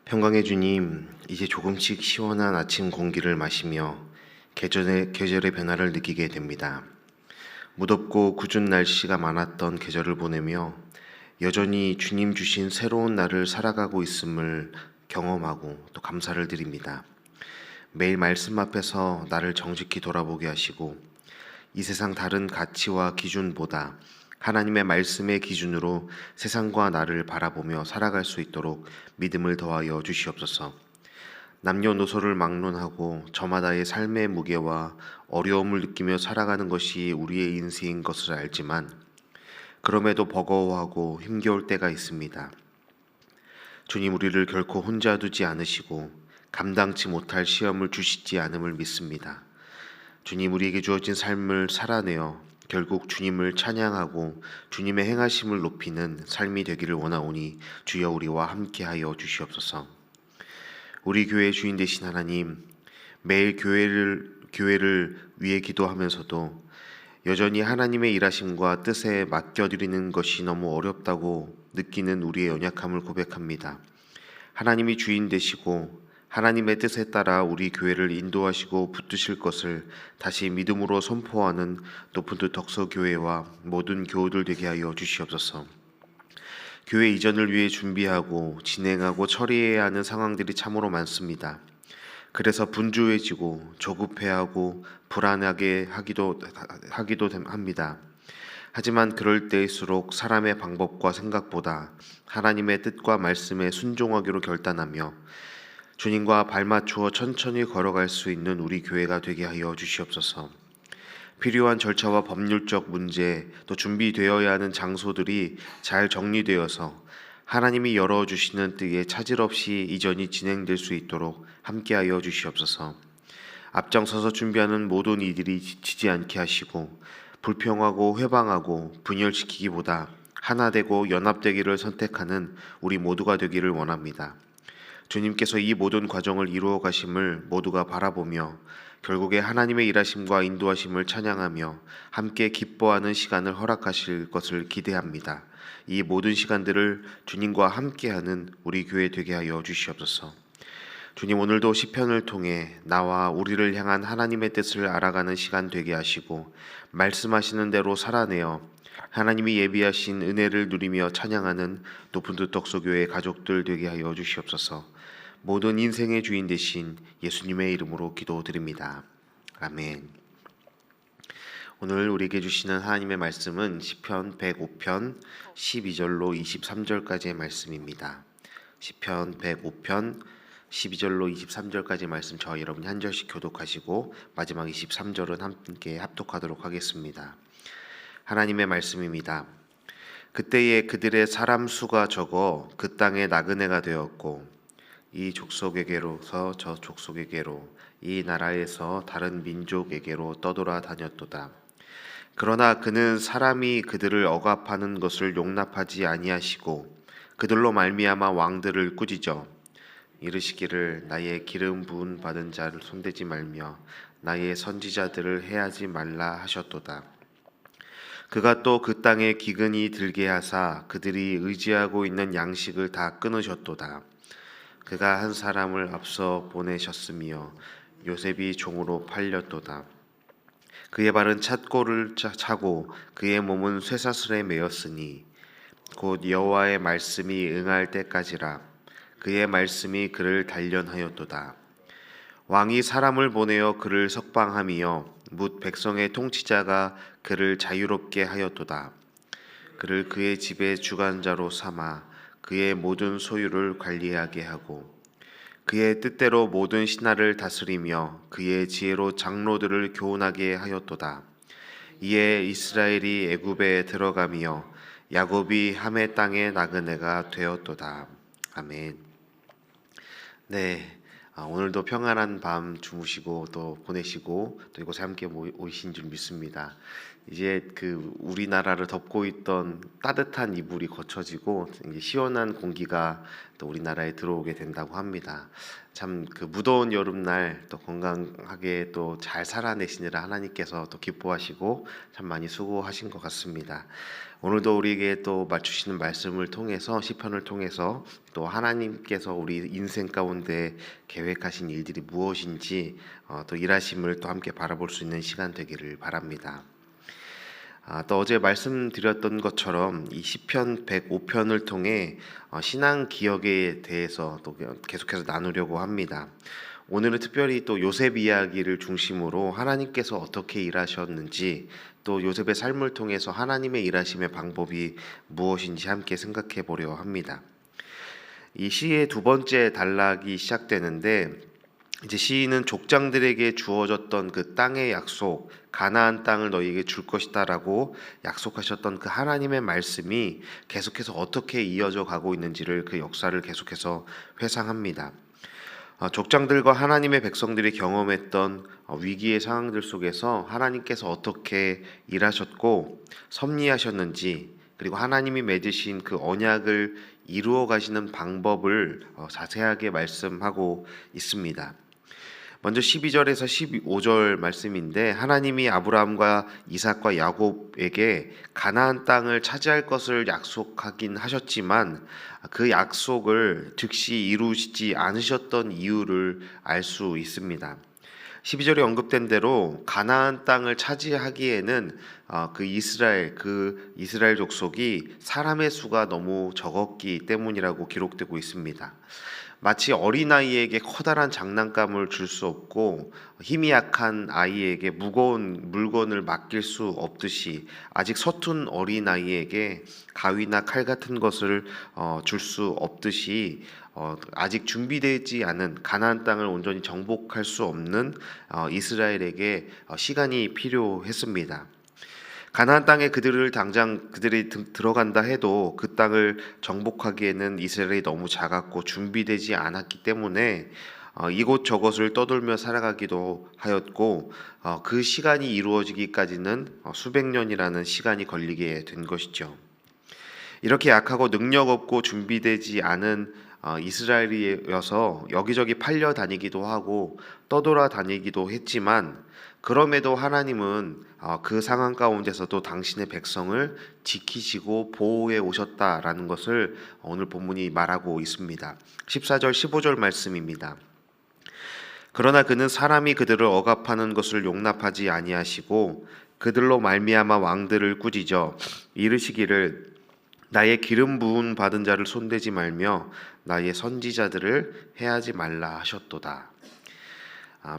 평강의 주님, 이제 조금씩 시원한 아침 공기를 마시며 계절의 변화를 느끼게 됩니다. 무덥고 궂은 날씨가 많았던 계절을 보내며 여전히 주님 주신 새로운 날을 살아가고 있음을 경험하고 또 감사를 드립니다. 매일 말씀 앞에서 나를 정직히 돌아보게 하시고 이 세상 다른 가치와 기준보다 하나님의 말씀의 기준으로 세상과 나를 바라보며 살아갈 수 있도록 믿음을 더하여 주시옵소서. 남녀노소를 막론하고 저마다의 삶의 무게와 어려움을 느끼며 살아가는 것이 우리의 인생인 것을 알지만 그럼에도 버거워하고 힘겨울 때가 있습니다. 주님, 우리를 결코 혼자 두지 않으시고 감당치 못할 시험을 주시지 않음을 믿습니다. 주님, 우리에게 주어진 삶을 살아내어 결국 주님을 찬양하고 주님의 행하심을 높이는 삶이 되기를 원하오니 주여 우리와 함께하여 주시옵소서. 우리 교회의 주인 되신 하나님, 매일 교회를 위해 기도하면서도 여전히 하나님의 일하심과 뜻에 맡겨드리는 것이 너무 어렵다고 느끼는 우리의 연약함을 고백합니다. 하나님이 주인 되시고 하나님의 뜻에 따라 우리 교회를 인도하시고 붙드실 것을 다시 믿음으로 선포하는 높은뜻 덕서교회와 모든 교우들 되게 하여 주시옵소서. 교회 이전을 위해 준비하고 진행하고 처리해야 하는 상황들이 참으로 많습니다. 그래서 분주해지고 조급해하고 불안하게 하기도 합니다. 하지만 그럴 때일수록 사람의 방법과 생각보다 하나님의 뜻과 말씀에 순종하기로 결단하며 주님과 발맞추어 천천히 걸어갈 수 있는 우리 교회가 되게 하여 주시옵소서. 필요한 절차와 법률적 문제, 또 준비되어야 하는 장소들이 잘 정리되어서 하나님이 열어주시는 때에 차질 없이 이전이 진행될 수 있도록 함께하여 주시옵소서. 앞장서서 준비하는 모든 이들이 지치지 않게 하시고 불평하고 회방하고 분열시키기보다 하나되고 연합되기를 선택하는 우리 모두가 되기를 원합니다. 주님께서 이 모든 과정을 이루어 가심을 모두가 바라보며 결국에 하나님의 일하심과 인도하심을 찬양하며 함께 기뻐하는 시간을 허락하실 것을 기대합니다. 이 모든 시간들을 주님과 함께하는 우리 교회 되게 하여 주시옵소서. 주님, 오늘도 시편을 통해 나와 우리를 향한 하나님의 뜻을 알아가는 시간 되게 하시고 말씀하시는 대로 살아내어 하나님이 예비하신 은혜를 누리며 찬양하는 높은뜻 덕서교회 가족들 되게 하여 주시옵소서. 모든 인생의 주인 되신 예수님의 이름으로 기도드립니다. 아멘. 오늘 우리에게 주시는 하나님의 말씀은 시편 105편 12절로 23절까지의 말씀입니다. 시편 105편 12절로 23절까지 말씀 저와 여러분이 한 절씩 교독하시고 마지막 23절은 함께 합독하도록 하겠습니다. 하나님의 말씀입니다. 그때에 그들의 사람 수가 적어 그 땅에 나그네가 되었고 이 족속에게로서 저 족속에게로 이 나라에서 다른 민족에게로 떠돌아 다녔도다. 그러나 그는 사람이 그들을 억압하는 것을 용납하지 아니하시고 그들로 말미암아 왕들을 꾸짖어 이르시기를 나의 기름 부은 받은 자를 손대지 말며 나의 선지자들을 해하지 말라 하셨도다. 그가 또 그 땅에 기근이 들게 하사 그들이 의지하고 있는 양식을 다 끊으셨도다. 그가 한 사람을 앞서 보내셨으며 요셉이 종으로 팔렸도다. 그의 발은 찻골을 차고 그의 몸은 쇠사슬에 매였으니 곧 여호와의 말씀이 응할 때까지라. 그의 말씀이 그를 단련하였도다. 왕이 사람을 보내어 그를 석방하며 뭇 백성의 통치자가 그를 자유롭게 하였도다. 그를 그의 집의 주관자로 삼아 그의 모든 소유를 관리하게 하고 그의 뜻대로 모든 신하를 다스리며 그의 지혜로 장로들을 교훈하게 하였도다. 이에 이스라엘이 애굽에 들어가며 야곱이 함의 땅의 나그네가 되었도다. 아멘. 네, 오늘도 평안한 밤 주무시고 또 보내시고 또 이곳에 함께 오신 줄 믿습니다. 이제 우리나라를 덮고 있던 따뜻한 이불이 거쳐지고 이제 시원한 공기가 또 우리나라에 들어오게 된다고 합니다. 참 그 무더운 여름날 또 건강하게 또 잘 살아내시느라 하나님께서 또 기뻐하시고 참 많이 수고하신 것 같습니다. 오늘도 우리에게 또 맞추시는 말씀을 통해서 시편을 통해서 또 하나님께서 우리 인생 가운데 계획하신 일들이 무엇인지 또 일하심을 또 함께 바라볼 수 있는 시간 되기를 바랍니다. 또 어제 말씀드렸던 것처럼 이 시편 105편을 통해 신앙 기억에 대해서 또 계속해서 나누려고 합니다. 오늘은 특별히 또 요셉 이야기를 중심으로 하나님께서 어떻게 일하셨는지 또 요셉의 삶을 통해서 하나님의 일하심의 방법이 무엇인지 함께 생각해 보려 합니다. 이 시의 두 번째 단락이 시작되는데 이제 시인은 족장들에게 주어졌던 그 땅의 약속, 가나안 땅을 너희에게 줄 것이다라고 약속하셨던 그 하나님의 말씀이 계속해서 어떻게 이어져 가고 있는지를 그 역사를 계속해서 회상합니다. 족장들과 하나님의 백성들이 경험했던 위기의 상황들 속에서 하나님께서 어떻게 일하셨고 섭리하셨는지, 그리고 하나님이 맺으신 그 언약을 이루어 가시는 방법을 자세하게 말씀하고 있습니다. 먼저 12절에서 15절 말씀인데, 하나님이 아브라함과 이삭과 야곱에게 가나안 땅을 차지할 것을 약속하긴 하셨지만 그 약속을 즉시 이루시지 않으셨던 이유를 알 수 있습니다. 12절에 언급된 대로 가나안 땅을 차지하기에는 그 이스라엘 족속이 사람의 수가 너무 적었기 때문이라고 기록되고 있습니다. 마치 어린아이에게 커다란 장난감을 줄 수 없고 힘이 약한 아이에게 무거운 물건을 맡길 수 없듯이, 아직 서툰 어린아이에게 가위나 칼 같은 것을 줄 수 없듯이 아직 준비되지 않은 가나안 땅을 온전히 정복할 수 없는 이스라엘에게 시간이 필요했습니다. 가나안 땅에 그들이 들어간다 해도 그 땅을 정복하기에는 이스라엘이 너무 작았고 준비되지 않았기 때문에 이곳저곳을 떠돌며 살아가기도 하였고 그 시간이 이루어지기까지는 수백 년이라는 시간이 걸리게 된 것이죠. 이렇게 약하고 능력 없고 준비되지 않은 이스라엘이어서 여기저기 팔려 다니기도 하고 떠돌아 다니기도 했지만, 그럼에도 하나님은 그 상황 가운데서도 당신의 백성을 지키시고 보호해 오셨다라는 것을 오늘 본문이 말하고 있습니다. 14절 15절 말씀입니다. 그러나 그는 사람이 그들을 억압하는 것을 용납하지 아니하시고 그들로 말미암아 왕들을 꾸짖어 이르시기를 나의 기름 부은 받은 자를 손대지 말며 나의 선지자들을 해하지 말라 하셨도다.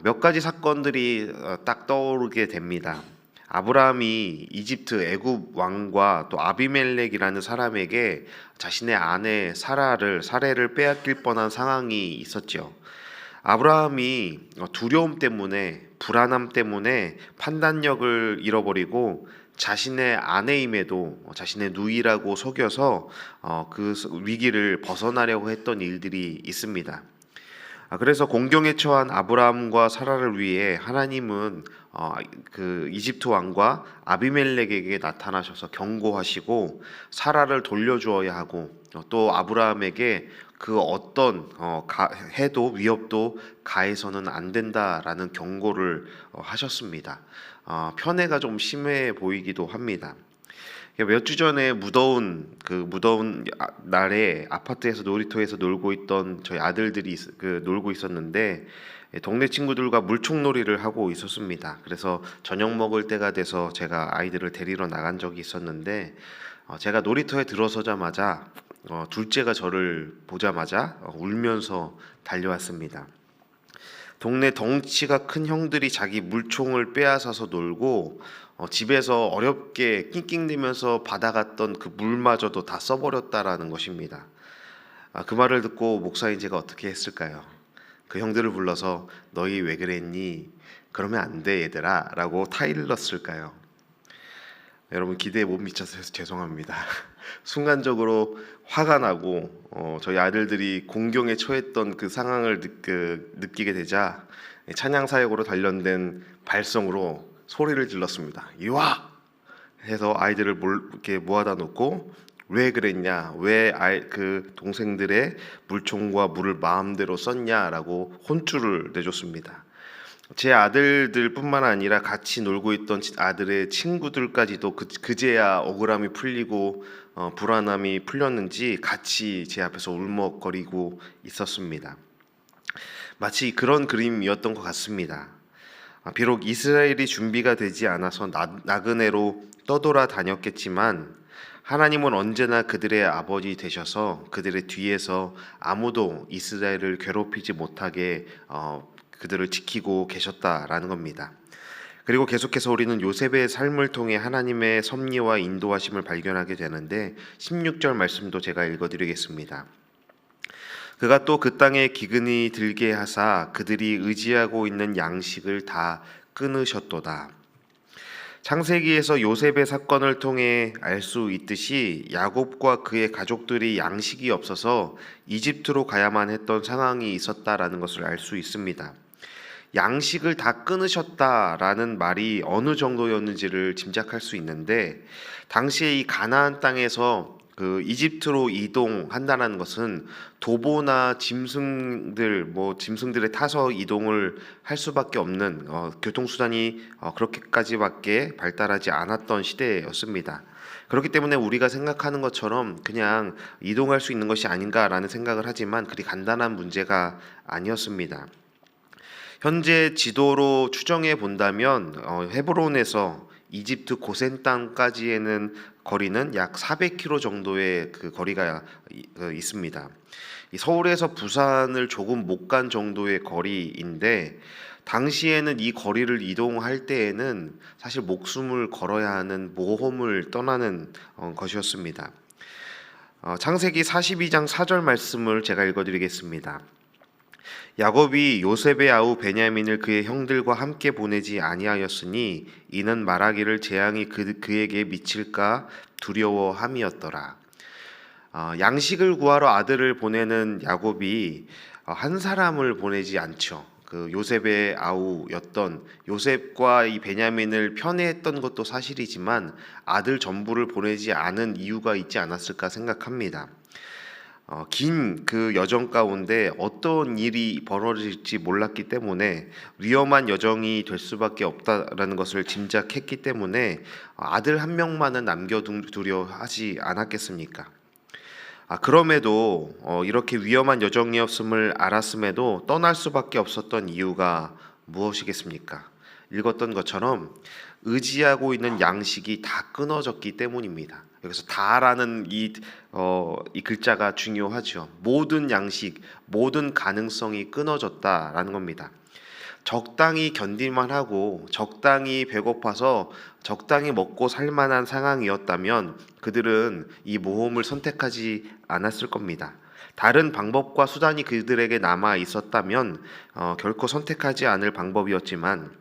몇 가지 사건들이 딱 떠오르게 됩니다. 아브라함이 이집트 애굽 왕과 또 아비멜렉이라는 사람에게 자신의 아내 사레를 빼앗길 뻔한 상황이 있었죠. 아브라함이 두려움 때문에, 불안함 때문에 판단력을 잃어버리고 자신의 아내임에도 자신의 누이라고 속여서 그 위기를 벗어나려고 했던 일들이 있습니다. 그래서 공경에 처한 아브라함과 사라를 위해 하나님은 그 이집트 왕과 아비멜렉에게 나타나셔서 경고하시고 사라를 돌려주어야 하고 또 아브라함에게 그 어떤 해도 위협도 가해서는 안 된다라는 경고를 하셨습니다. 편애가 좀 심해 보이기도 합니다. 몇 주 전에 무더운 날에 아파트에서 놀이터에서 놀고 있던 저희 아들들이 놀고 있었는데, 동네 친구들과 물총놀이를 하고 있었습니다. 그래서 저녁 먹을 때가 돼서 제가 아이들을 데리러 나간 적이 있었는데, 제가 놀이터에 들어서자마자 둘째가 저를 보자마자 울면서 달려왔습니다. 동네 덩치가 큰 형들이 자기 물총을 빼앗아서 놀고 집에서 어렵게 낑낑대면서 받아갔던 그 물마저도 다 써버렸다라는 것입니다. 그 말을 듣고 목사인 제가 어떻게 했을까요? 그 형들을 불러서 너희 왜 그랬니? 그러면 안 돼 얘들아 라고 타일렀을까요? 여러분 기대에 못 미쳐서 죄송합니다. 순간적으로 화가 나고 저희 아들들이 공경에 처했던 그 상황을 느끼게 되자 찬양 사역으로 단련된 발성으로 소리를 질렀습니다. 이와! 해서 아이들을 이렇게 모아다 놓고 왜 그랬냐? 왜 그 동생들의 물총과 물을 마음대로 썼냐라고 혼쭐을 내줬습니다. 제 아들들뿐만 아니라 같이 놀고 있던 아들의 친구들까지도 그제야 억울함이 풀리고 불안함이 풀렸는지 같이 제 앞에서 울먹거리고 있었습니다. 마치 그런 그림이었던 것 같습니다. 비록 이스라엘이 준비가 되지 않아서 나그네로 떠돌아 다녔겠지만 하나님은 언제나 그들의 아버지 되셔서 그들의 뒤에서 아무도 이스라엘을 괴롭히지 못하게 그들을 지키고 계셨다라는 겁니다. 그리고 계속해서 우리는 요셉의 삶을 통해 하나님의 섭리와 인도하심을 발견하게 되는데 16절 말씀도 제가 읽어드리겠습니다. 그가 또 그 땅에 기근이 들게 하사 그들이 의지하고 있는 양식을 다 끊으셨도다. 창세기에서 요셉의 사건을 통해 알 수 있듯이 야곱과 그의 가족들이 양식이 없어서 이집트로 가야만 했던 상황이 있었다라는 것을 알 수 있습니다. 양식을 다 끊으셨다라는 말이 어느 정도였는지를 짐작할 수 있는데 당시에 이 가나안 땅에서 그 이집트로 이동한다는 것은 도보나 짐승들에 타서 이동을 할 수밖에 없는 교통수단이 그렇게까지밖에 발달하지 않았던 시대였습니다. 그렇기 때문에 우리가 생각하는 것처럼 그냥 이동할 수 있는 것이 아닌가라는 생각을 하지만 그리 간단한 문제가 아니었습니다. 현재 지도로 추정해 본다면 헤브론에서 이집트 고센 땅까지에는 거리는 약 400km 정도의 그 거리가 있습니다. 서울에서 부산을 조금 못 간 정도의 거리인데 당시에는 이 거리를 이동할 때에는 사실 목숨을 걸어야 하는 모험을 떠나는 것이었습니다. 창세기 42장 4절 말씀을 제가 읽어드리겠습니다. 야곱이 요셉의 아우 베냐민을 그의 형들과 함께 보내지 아니하였으니 이는 말하기를 재앙이 그에게 미칠까 두려워함이었더라. 양식을 구하러 아들을 보내는 야곱이 한 사람을 보내지 않죠. 그 요셉의 아우였던 요셉과 이 베냐민을 편애했던 것도 사실이지만 아들 전부를 보내지 않은 이유가 있지 않았을까 생각합니다. 긴 그 여정 가운데 어떤 일이 벌어질지 몰랐기 때문에 위험한 여정이 될 수밖에 없다라는 것을 짐작했기 때문에 아들 한 명만은 남겨두려 하지 않았겠습니까? 그럼에도 이렇게 위험한 여정이었음을 알았음에도 떠날 수밖에 없었던 이유가 무엇이겠습니까? 읽었던 것처럼 의지하고 있는 양식이 다 끊어졌기 때문입니다. 여기서 다라는 이 글자가 중요하죠. 모든 양식, 모든 가능성이 끊어졌다라는 겁니다. 적당히 견딜만 하고 적당히 배고파서 적당히 먹고 살 만한 상황이었다면 그들은 이 모험을 선택하지 않았을 겁니다. 다른 방법과 수단이 그들에게 남아 있었다면 결코 선택하지 않을 방법이었지만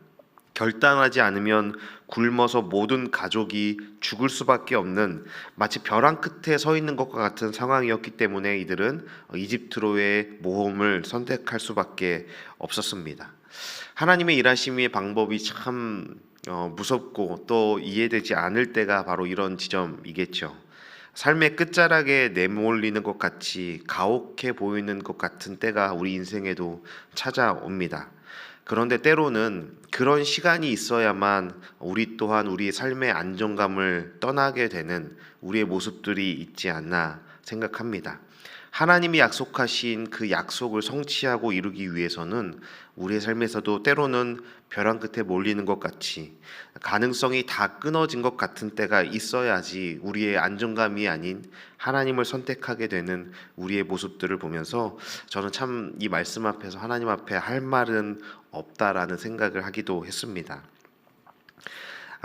결단하지 않으면 굶어서 모든 가족이 죽을 수밖에 없는 마치 벼랑 끝에 서 있는 것과 같은 상황이었기 때문에 이들은 이집트로의 모험을 선택할 수밖에 없었습니다. 하나님의 일하심의 방법이 참 무섭고 또 이해되지 않을 때가 바로 이런 지점이겠죠. 삶의 끝자락에 내몰리는 것 같이 가혹해 보이는 것 같은 때가 우리 인생에도 찾아옵니다. 그런데 때로는 그런 시간이 있어야만 우리 또한 우리의 삶의 안정감을 떠나게 되는 우리의 모습들이 있지 않나 생각합니다. 하나님이 약속하신 그 약속을 성취하고 이루기 위해서는 우리의 삶에서도 때로는 벼랑 끝에 몰리는 것 같이 가능성이 다 끊어진 것 같은 때가 있어야지 우리의 안정감이 아닌 하나님을 선택하게 되는 우리의 모습들을 보면서 저는 참 이 말씀 앞에서 하나님 앞에 할 말은 없다라는 생각을 하기도 했습니다.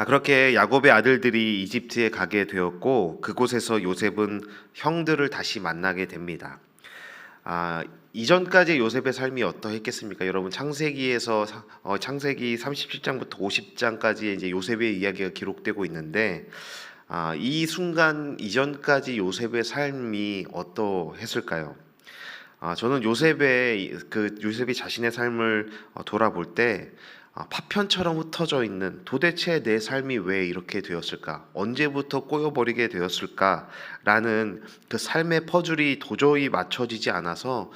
그렇게 야곱의 아들들이 이집트에 가게 되었고 그곳에서 요셉은 형들을 다시 만나게 됩니다. 이전까지 요셉의 삶이 어떠했겠습니까? 여러분 창세기에서 창세기 37장부터 50장까지 이제 요셉의 이야기가 기록되고 있는데 이 순간 이전까지 요셉의 삶이 어떠했을까요? 저는 요셉이 자신의 삶을 돌아볼 때 파편처럼 흩어져 있는, 도대체 내 삶이 왜 이렇게 되었을까? 언제부터 꼬여버리게 되었을까?라는 그 삶의 퍼즐이 도저히 맞춰지지 않아서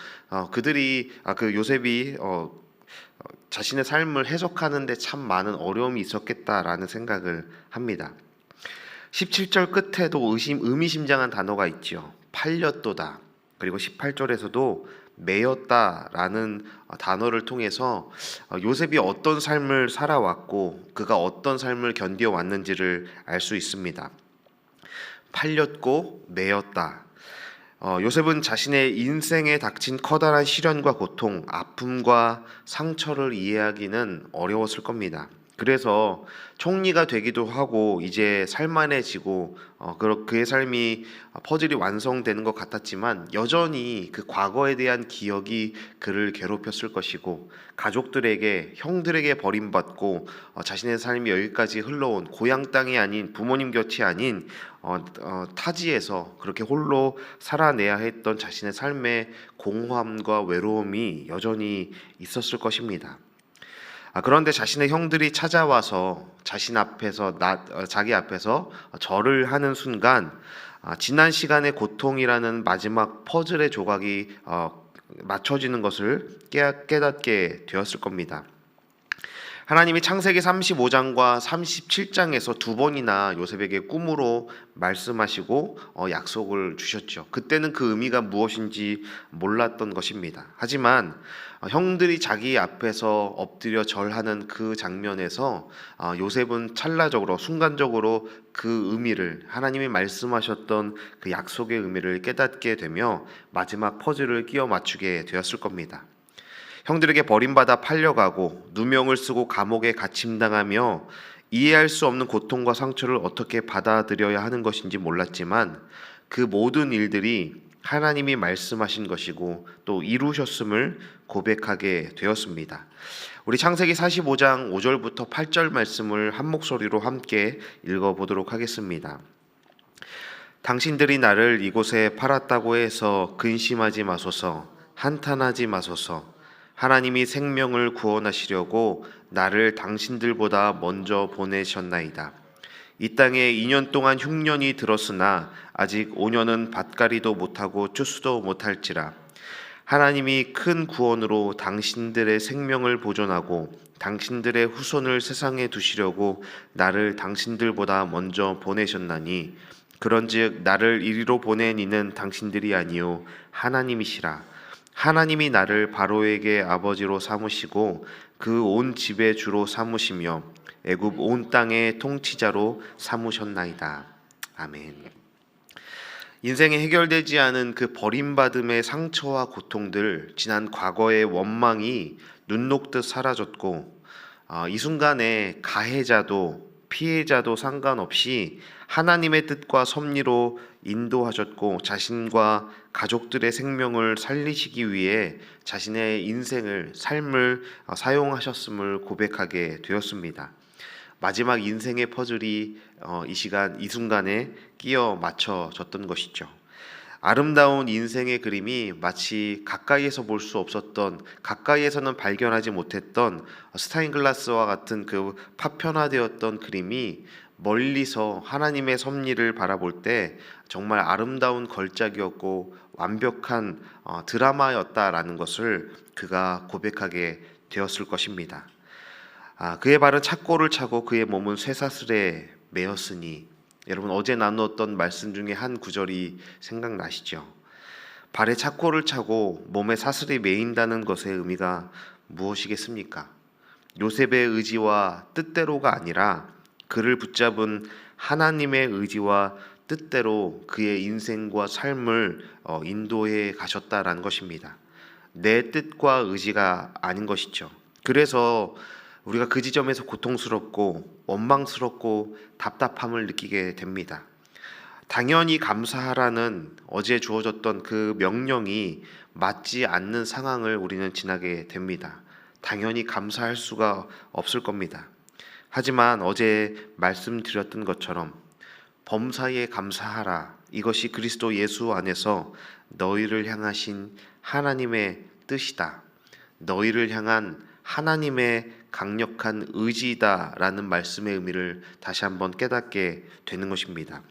그 요셉이 자신의 삶을 해석하는데 참 많은 어려움이 있었겠다라는 생각을 합니다. 17절 끝에도 의미심장한 단어가 있죠. 팔렸도다. 그리고 18절에서도 매였다라는 단어를 통해서 요셉이 어떤 삶을 살아왔고 그가 어떤 삶을 견뎌왔는지를 알 수 있습니다. 팔렸고 매였다. 요셉은 자신의 인생에 닥친 커다란 시련과 고통, 아픔과 상처를 이해하기는 어려웠을 겁니다. 그래서 총리가 되기도 하고 이제 살만해지고 그의 삶이 퍼즐이 완성되는 것 같았지만 여전히 그 과거에 대한 기억이 그를 괴롭혔을 것이고 가족들에게, 형들에게 버림받고 자신의 삶이 여기까지 흘러온 고향 땅이 아닌, 부모님 곁이 아닌 타지에서 그렇게 홀로 살아내야 했던 자신의 삶의 공허함과 외로움이 여전히 있었을 것입니다. 그런데 자신의 형들이 찾아와서 자기 앞에서 절을 하는 순간 지난 시간의 고통이라는 마지막 퍼즐의 조각이 맞춰지는 것을 깨닫게 되었을 겁니다. 하나님이 창세기 35장과 37장에서 두 번이나 요셉에게 꿈으로 말씀하시고 약속을 주셨죠. 그때는 그 의미가 무엇인지 몰랐던 것입니다. 하지만 형들이 자기 앞에서 엎드려 절하는 그 장면에서 요셉은 찰나적으로, 순간적으로 그 의미를, 하나님이 말씀하셨던 그 약속의 의미를 깨닫게 되며 마지막 퍼즐을 끼워 맞추게 되었을 겁니다. 형들에게 버림받아 팔려가고 누명을 쓰고 감옥에 갇힘당하며 이해할 수 없는 고통과 상처를 어떻게 받아들여야 하는 것인지 몰랐지만 그 모든 일들이 하나님이 말씀하신 것이고 또 이루셨음을 고백하게 되었습니다. 우리 창세기 45장 5절부터 8절 말씀을 한 목소리로 함께 읽어보도록 하겠습니다. 당신들이 나를 이곳에 팔았다고 해서 근심하지 마소서, 한탄하지 마소서. 하나님이 생명을 구원하시려고 나를 당신들보다 먼저 보내셨나이다. 이 땅에 2년 동안 흉년이 들었으나 아직 5년은 밭갈이도 못하고 추수도 못할지라. 하나님이 큰 구원으로 당신들의 생명을 보존하고 당신들의 후손을 세상에 두시려고 나를 당신들보다 먼저 보내셨나니 그런즉 나를 이리로 보낸 이는 당신들이 아니요 하나님이시라. 하나님이 나를 바로에게 아버지로 삼으시고 그 온 집의 주로 삼으시며 애굽 온 땅의 통치자로 삼으셨나이다. 아멘. 인생에 해결되지 않은 그 버림받음의 상처와 고통들, 지난 과거의 원망이 눈 녹듯 사라졌고 이 순간에 가해자도 피해자도 상관없이 하나님의 뜻과 섭리로 인도하셨고 자신과 가족들의 생명을 살리시기 위해 자신의 인생을, 삶을 사용하셨음을 고백하게 되었습니다. 마지막 인생의 퍼즐이 이 순간에 끼어 맞춰졌던 것이죠. 아름다운 인생의 그림이 마치 가까이에서 볼 수 없었던, 가까이에서는 발견하지 못했던 스타인글라스와 같은 그 파편화되었던 그림이 멀리서 하나님의 섭리를 바라볼 때 정말 아름다운 걸작이었고 완벽한 드라마였다라는 것을 그가 고백하게 되었을 것입니다. 그의 발은 착고를 차고 그의 몸은 쇠사슬에 매였으니, 여러분 어제 나누었던 말씀 중에 한 구절이 생각나시죠? 발에 착고를 차고 몸에 사슬이 매인다는 것의 의미가 무엇이겠습니까? 요셉의 의지와 뜻대로가 아니라 그를 붙잡은 하나님의 의지와 뜻대로 그의 인생과 삶을 인도해 가셨다라는 것입니다. 내 뜻과 의지가 아닌 것이죠. 그래서 우리가 그 지점에서 고통스럽고 원망스럽고 답답함을 느끼게 됩니다. 당연히 감사하라는 어제 주어졌던 그 명령이 맞지 않는 상황을 우리는 지나게 됩니다. 당연히 감사할 수가 없을 겁니다. 하지만 어제 말씀드렸던 것처럼 범사에 감사하라. 이것이 그리스도 예수 안에서 너희를 향하신 하나님의 뜻이다. 너희를 향한 하나님의 강력한 의지다라는 말씀의 의미를 다시 한번 깨닫게 되는 것입니다.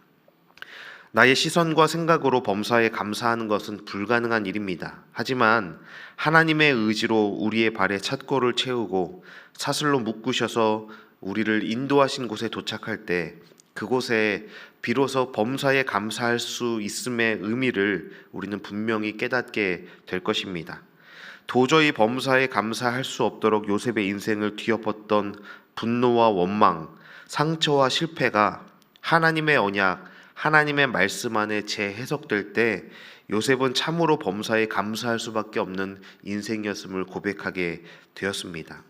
나의 시선과 생각으로 범사에 감사하는 것은 불가능한 일입니다. 하지만 하나님의 의지로 우리의 발에 찻골을 채우고 사슬로 묶으셔서 우리를 인도하신 곳에 도착할 때 그곳에 비로소 범사에 감사할 수 있음의 의미를 우리는 분명히 깨닫게 될 것입니다. 도저히 범사에 감사할 수 없도록 요셉의 인생을 뒤엎었던 분노와 원망, 상처와 실패가 하나님의 언약, 하나님의 말씀 안에 재해석될 때 요셉은 참으로 범사에 감사할 수밖에 없는 인생이었음을 고백하게 되었습니다.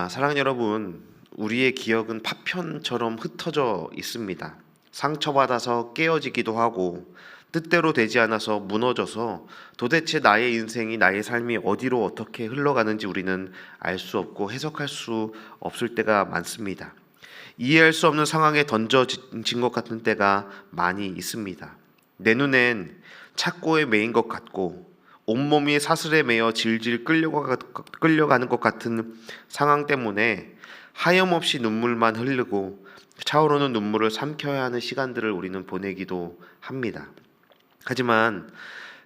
사랑하는 여러분, 우리의 기억은 파편처럼 흩어져 있습니다. 상처받아서 깨어지기도 하고 뜻대로 되지 않아서 무너져서 도대체 나의 인생이, 나의 삶이 어디로 어떻게 흘러가는지 우리는 알 수 없고 해석할 수 없을 때가 많습니다. 이해할 수 없는 상황에 던져진 것 같은 때가 많이 있습니다. 내 눈엔 착고에 매인 것 같고 온몸이 사슬에 매여 질질 끌려가는 것 같은 상황 때문에 하염없이 눈물만 흐르고 차오르는 눈물을 삼켜야 하는 시간들을 우리는 보내기도 합니다. 하지만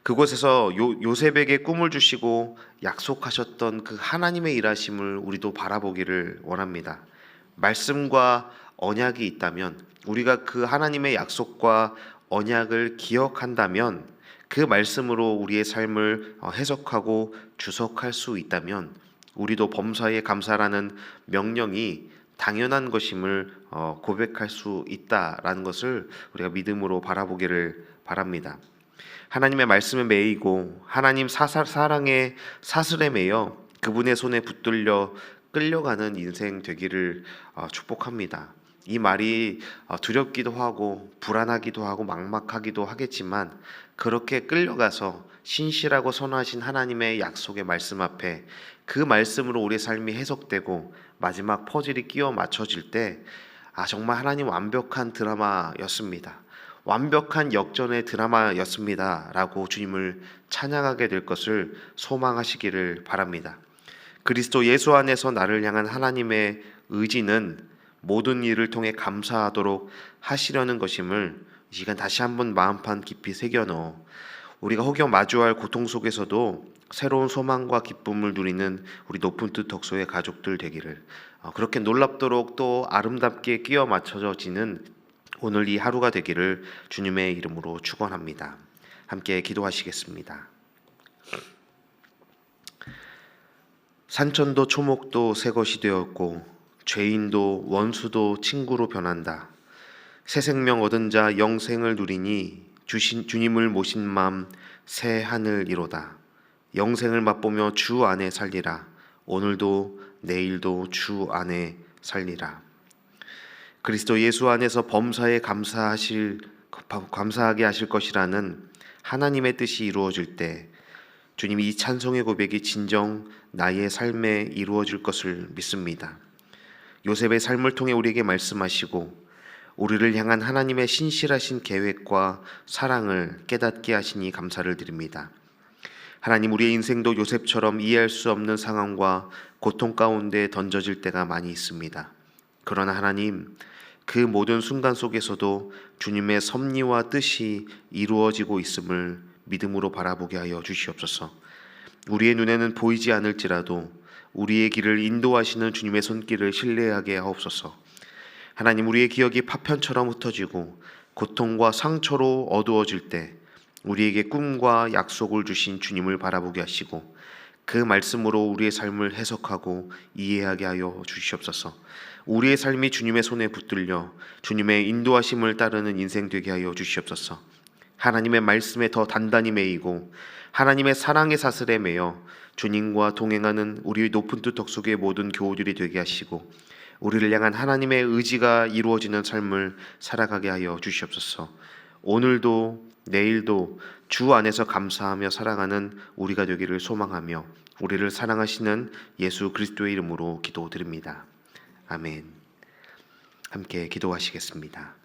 그곳에서 요셉에게 꿈을 주시고 약속하셨던 그 하나님의 일하심을 우리도 바라보기를 원합니다. 말씀과 언약이 있다면, 우리가 그 하나님의 약속과 언약을 기억한다면, 그 말씀으로 우리의 삶을 해석하고 주석할 수 있다면 우리도 범사에 감사라는 명령이 당연한 것임을 고백할 수 있다라는 것을 우리가 믿음으로 바라보기를 바랍니다. 하나님의 말씀에 매이고 하나님 사랑의 사슬에 매여 그분의 손에 붙들려 끌려가는 인생 되기를 축복합니다. 이 말이 두렵기도 하고 불안하기도 하고 막막하기도 하겠지만 그렇게 끌려가서 신실하고 선하신 하나님의 약속의 말씀 앞에 그 말씀으로 우리의 삶이 해석되고 마지막 퍼즐이 끼워 맞춰질 때 정말 하나님 완벽한 드라마였습니다. 완벽한 역전의 드라마였습니다. 라고 주님을 찬양하게 될 것을 소망하시기를 바랍니다. 그리스도 예수 안에서 나를 향한 하나님의 의지는 모든 일을 통해 감사하도록 하시려는 것임을 이 시간 다시 한번 마음판 깊이 새겨넣어 우리가 혹여 마주할 고통 속에서도 새로운 소망과 기쁨을 누리는 우리 높은 뜻 덕소의 가족들 되기를, 그렇게 놀랍도록 또 아름답게 끼워 맞춰지는 오늘 이 하루가 되기를 주님의 이름으로 축원합니다. 함께 기도하시겠습니다. 산천도 초목도 새 것이 되었고 죄인도 원수도 친구로 변한다. 새 생명 얻은 자 영생을 누리니 주님을 모신 맘 새 하늘이로다. 영생을 맛보며 주 안에 살리라. 오늘도 내일도 주 안에 살리라. 그리스도 예수 안에서 범사에 감사하게 하실 것이라는 하나님의 뜻이 이루어질 때 주님이 이 찬송의 고백이 진정 나의 삶에 이루어질 것을 믿습니다. 요셉의 삶을 통해 우리에게 말씀하시고 우리를 향한 하나님의 신실하신 계획과 사랑을 깨닫게 하시니 감사를 드립니다. 하나님, 우리의 인생도 요셉처럼 이해할 수 없는 상황과 고통 가운데 던져질 때가 많이 있습니다. 그러나 하나님, 그 모든 순간 속에서도 주님의 섭리와 뜻이 이루어지고 있음을 믿음으로 바라보게 하여 주시옵소서. 우리의 눈에는 보이지 않을지라도 우리의 길을 인도하시는 주님의 손길을 신뢰하게 하옵소서. 하나님, 우리의 기억이 파편처럼 흩어지고 고통과 상처로 어두워질 때 우리에게 꿈과 약속을 주신 주님을 바라보게 하시고 그 말씀으로 우리의 삶을 해석하고 이해하게 하여 주시옵소서. 우리의 삶이 주님의 손에 붙들려 주님의 인도하심을 따르는 인생 되게 하여 주시옵소서. 하나님의 말씀에 더 단단히 매이고 하나님의 사랑의 사슬에 매여 주님과 동행하는 우리의 높은 뜻 덕속의 모든 교우들이 되게 하시고 우리를 향한 하나님의 의지가 이루어지는 삶을 살아가게 하여 주시옵소서. 오늘도 내일도 주 안에서 감사하며 살아가는 우리가 되기를 소망하며 우리를 사랑하시는 예수 그리스도의 이름으로 기도드립니다. 아멘. 함께 기도하시겠습니다.